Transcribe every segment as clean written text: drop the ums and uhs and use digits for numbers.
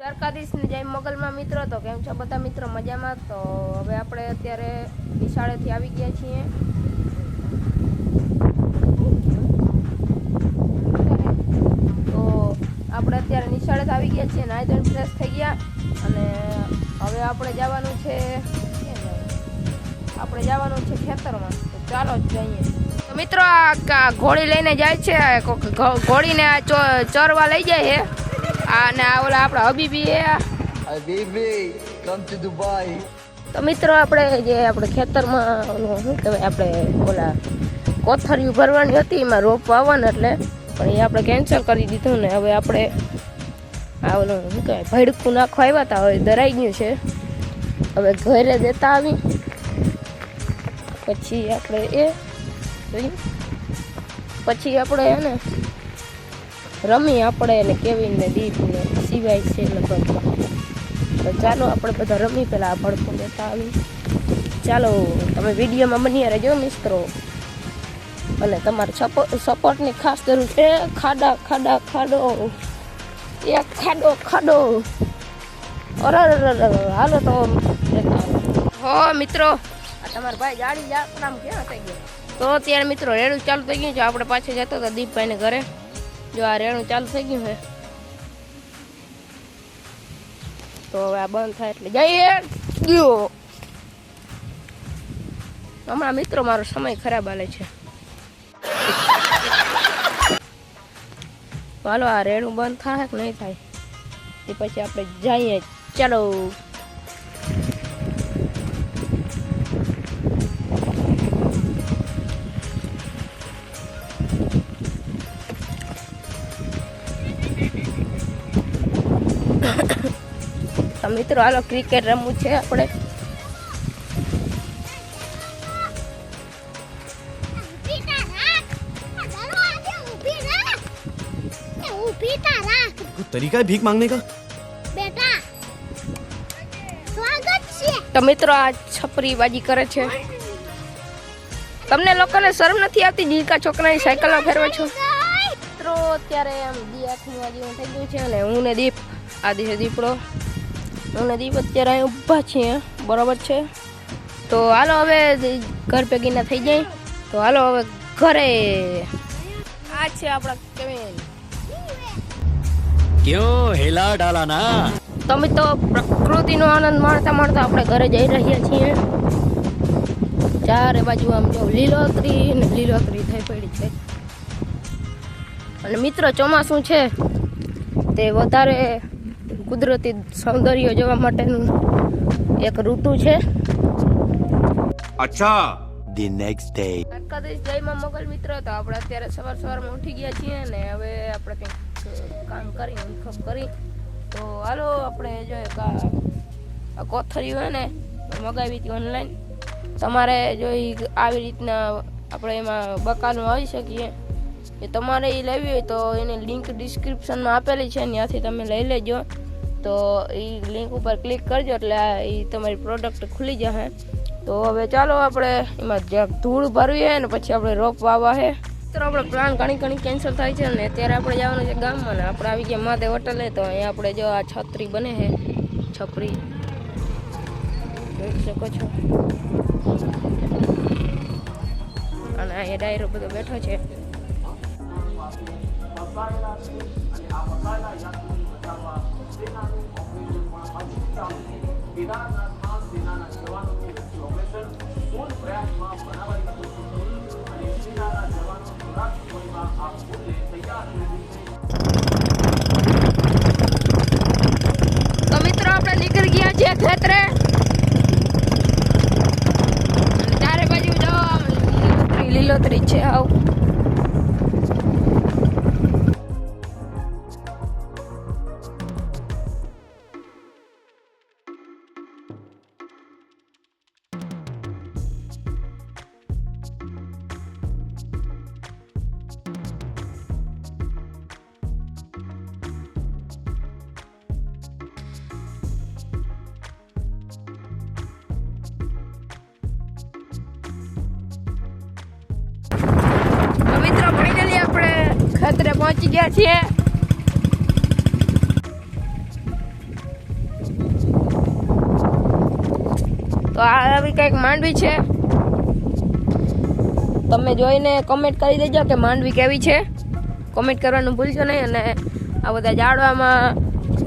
દ્વારકાધીશની જય મોગલમાં મિત્રો. તો કેમ છો બધા મિત્રો? મજામાં? તો હવે આપણે અત્યારે નિશાળેથી આવી ગયા છીએ. તો આપણે અત્યારે નિશાળેથી આવી ગયા છીએ, નાઈ ધોઈને ફ્રેશ થઈ ગયા અને હવે આપણે જવાનું છે ખેતરમાં. તો ચાલો જઈએ. તો મિત્રો આ ઘોડી લઈને જાય છે, ઘોડીને ચરવા લઈ જાય છે. અને આ ઓલા આપણા હબીબી કમ ટુ દુબઈ. તો મિત્રો આપણે ખેતરમાં ઓલું શું કહેવાય, આપણે ઓલા કોથળિયું ભરવાની હતી, એમાં રોપ વાવવાનું, એટલે પણ એ આપણે કેન્સલ કરી દીધું ને હવે આપણે આ ઓલું શું કહેવાય ભડકું નાખવા આવ્યા હતા, હવે દરાઈ ગયું છે. હવે ઘરે દેતા આવી પછી આપણે એને રમી આપણે ને કેવીન ને દીપ ને સિવાય છે લગભગ. તો ચાલો આપણે બધા રમી પેલા આ ભડકું દેતા આવી. ચાલો તમે વિડીયોમાં બની રહેજો મિત્રો, અને તમારે સપોર્ટની ખાસ જરૂર છે. ખાડો એક ખાડો અરે હાલો તો હો મિત્રો, આ તમારા ભાઈ ગાડી જામ ક્યાં થઈ ગયો. તો અત્યારે મિત્રો રેડું ચાલુ થઈ ગયું છે. આપણે પાછળ જતો હતો દીપભાઈને ઘરે. જો આ રેણું ચાલુ થઈ ગયું છે, તો હવે આ બંધ થાય એટલે જઈએ ગયો. હમણાં મિત્રો મારો સમય ખરાબ હાલે છે. હાલો આ રેણું બંધ થાય કે નહીં થાય એ પછી આપણે જઈએ. ચાલો મિત્રો, હાલો ક્રિકેટ રમવું છે આપણે. तरीका है भीख मांगने का बेटा, स्वागत છે. તો મિત્રો આ છપરી બાજી કરે છે. તમને લોકોને શરમ નથી આવતી? જીકા છોકરાની સાયકલમાં ફેરવો છો મિત્રો. અત્યારે આમ દી આખી વાજી થઈ ગયું છે અને હું ને દીપ, આદિ છે દીપડો, હું ને દીપ અત્યારે અહીં ઊભા છીએ. બરોબર છે. તો હાલો હવે ઘર ભેગીના થઈ જાય. તો હાલો હવે ઘરે. આ છે આપણા કેવિન. क्यों हिला डाला ना. તો મિત્રો પ્રકૃતિનો આનંદ માણતા આપણે ઘરે જઈ રહ્યા છીએ. ચારે બાજુ આમ જો લીલોતરી થઈ પડી છે. અને મિત્રો ચોમાસું છે તે વધારે કુદરતી સૌંદર્ય જોવા માટેનું એક ઋતુ છે. अच्छा the next day. Dwarkadhish જયમાં Mughal મિત્રો. તો આપણે અત્યારે સવારમાં ઉઠી ગયા છીએ ને હવે આપણે કંઈક કામ કરી. તો હાલો આપણે જોઈએ આ કોથળી હોય ને મગાવી હતી ઓનલાઈન. તમારે જો આવી રીતના આપણે એમાં બકાનું આવી શકીએ, એ તમારે એ લેવી હોય તો એની લિંક ડિસ્ક્રિપ્શનમાં આપેલી છે, ત્યાંથી તમે લઈ લેજો. તો એ લિંક ઉપર ક્લિક કરજો એટલે એ તમારી પ્રોડક્ટ ખુલી જશે. તો હવે ચાલો આપણે એમાં ધૂળ ભરવી છે ને પછી આપણે રોપ વાવવા છે. તો આપણો પ્લાન ઘણી કેન્સલ થાય છે ને અત્યારે આપણે જવાનું છે ગામમાં. ને આપણે આવી ગયા મહાદેવ હોટલે. તો અહીંયા આપણે જો આ છત્રી બને છે, છપરી જોઈ શકો છો. અને અહીંયા ડાયરો બધો બેઠો છે. તો મિત્રો આપણે નીકળી ગયા છીએ ખેતરે. ચારે બાજુ જાઓ લીલોતરી છે. આવ ખાતરે પહોંચી ગયા છીએ. તો આ આવી કંઈક માંડવી છે. તમે જોઈને કમેન્ટ કરી દેજો કે માંડવી કેવી છે. કમેન્ટ કરવાનું ભૂલશો નહીં. અને આ બધા ઝાડવામાં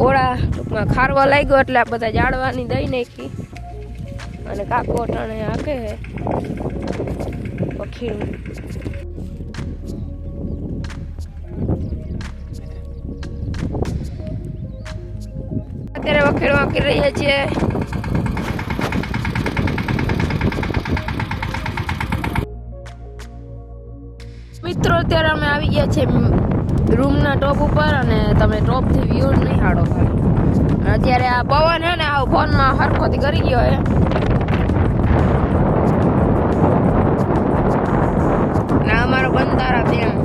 ઓળા ટૂંકમાં ખારવા લાગ્યો એટલે આ બધા ઝાડવાની દઈ નાખી. અને કાકો ટાણે હાકે પખીનું. અત્યારે વખેડ વાંકી રહ્યા છીએ. મિત્રો અત્યારે અમે આવી ગયા છે રૂમના ટોપ ઉપર. અને તમે ટોપથી વ્યૂ નહીં હાડો ખાલી. અત્યારે આ પવન છે ને આ ફોનમાં હરખોથી કરી ગયો છે. ના અમારો બંધારા ત્યાં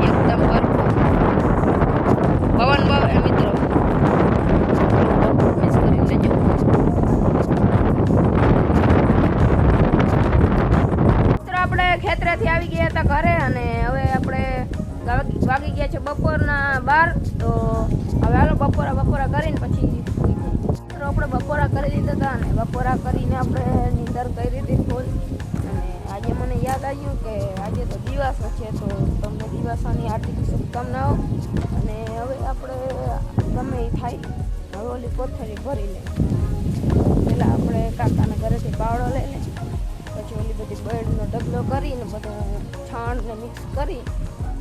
એકદમ હરખો પવન બહુ મિત્રો મિસ કરી લેજો. આપણે ખેતરેથી આવી ગયા હતા ઘરે. અને હવે આપણે વાગી ગયા છે બપોરના 12. તો હવે હાલો બપોરા કરીને પછી આપણે બપોરા કરી દીધા હતા. અને બપોરા કરીને આપણે નીંદર કરી હતી ફૂલ. અને આજે મને યાદ આવ્યું કે આજે તો દિવાસો છે. તો તમને દિવાસાની હાર્દિક શુભકામનાઓ. અને હવે આપણે ગમે એ થાય હવે ઓલી કોથળી ભરી લે. પહેલાં આપણે કાકાના ઘરેથી પાવડો લઈ લે. પછી ઓલી બધી બેડનો ઢગલો કરીને બધું છાણને મિક્સ કરી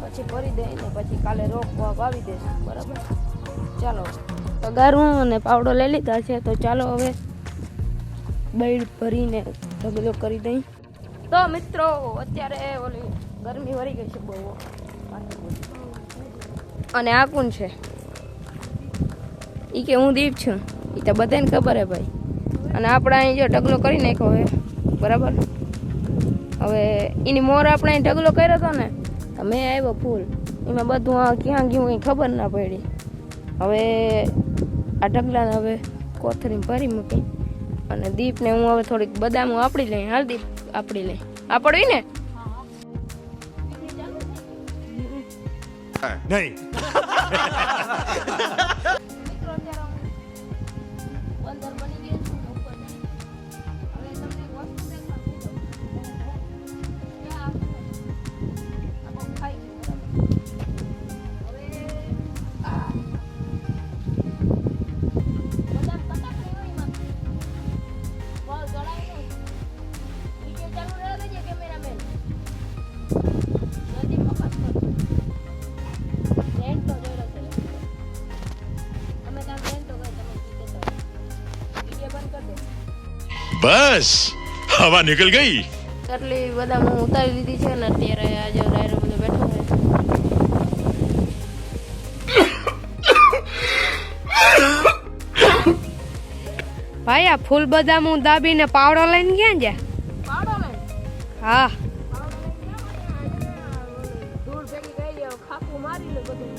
પછી ભરી દઈને પછી કાલે રોપવા વાવી દઈશું. બરાબર, ચાલો તગારું અને પાવડો લઈ લીધા છે. તો ચાલો હવે બેડ ભરીને ઢગલો કરી દઈ. તો મિત્રો અત્યારે ઓલી ગરમી વળી ગઈ છે બહુ. અને આ કોણ છે? એ કે હું દીપ છું. એ તો બધાને ખબર હે ભાઈ. અને આપણે અહીં જો ઢગલો કરી નાખ્યો હવે. બરાબર, હવે એની મોર આપણે અહીં ઢગલો કર્યો હતો ને તો મેં આવ્યો ફૂલ. એમાં બધું આ ક્યાં ગયું કંઈ ખબર ના પડી. હવે આ ઢગલાને હવે કોથળી ભરી મૂકી. અને દીપને હું હવે થોડીક બદામો આપડી લઈ. હાલ દીપ આપડી લઈ. આપડવી ને નહીં. बस हवा निकल गई. એટલી બધા હું ઉતારી દીધી છે ને અત્યારે આજે ડાયરો બધો બેઠો છે. ભાઈ આ ફૂલ બદામ હું દાબીને પાવડો લઈને ક્યાં જા? પાવડો લઈને? હા, ધૂળ ભેગી થઈ જાય ખાખું મારીને બધું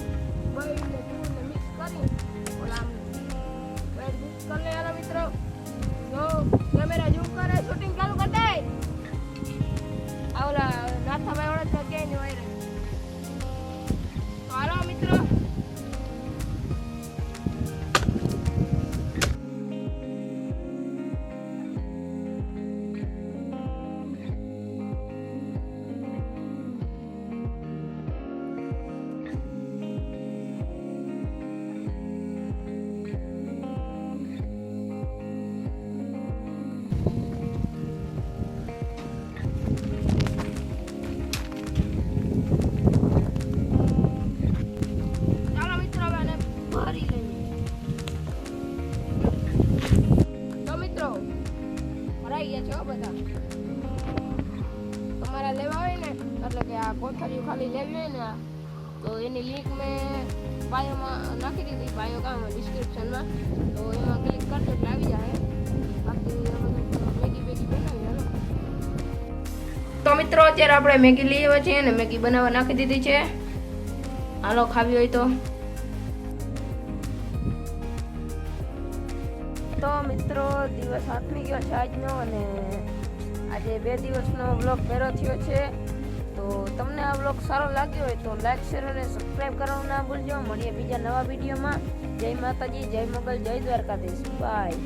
બળીને ધૂળને મિક્સ કરી ઓલા આમ બેડ મિક્સ કરી લે. હાલો મિત્રો જો કેમેરા ઝૂમ કરે શૂટિંગ ચાલુ કરી દે. આવલા નાથાભાઈ ઓળખ તો ક્યાંય નહીં વાયરે. તો હાલો મિત્રો તમારા લેવા હોય ને એટલે કે આ કોથળીઓ ખાલી લેવી હોય ને તો એની લિંક મેં બાયોમાં નાખી દીધી. બાયો કામ ડિસ્ક્રિપ્શનમાં. તો એમાં ક્લિક કરજો એટલે આવી જાય. બાકી મેગી બનાવી. તો મિત્રો અત્યારે આપણે મેગી લઈ આવ્યા છીએ ને મેગી બનાવવા નાખી દીધી છે. હાલો ખાવી હોય તો. તો મિત્રો દિવસ આથમી ગયો છે આજનો. અને આજે 2 દિવસનો વ્લોગ પૂરો થયો છે. તો તમને આ વ્લોગ સારો લાગ્યો હોય તો લાઈક શેર અને સબસ્ક્રાઈબ કરવાનું ના ભૂલજો. મળીએ બીજા નવા વિડીયોમાં. જય માતાજી, જય મોગલ, જય દ્વારકાધીશ. બાય.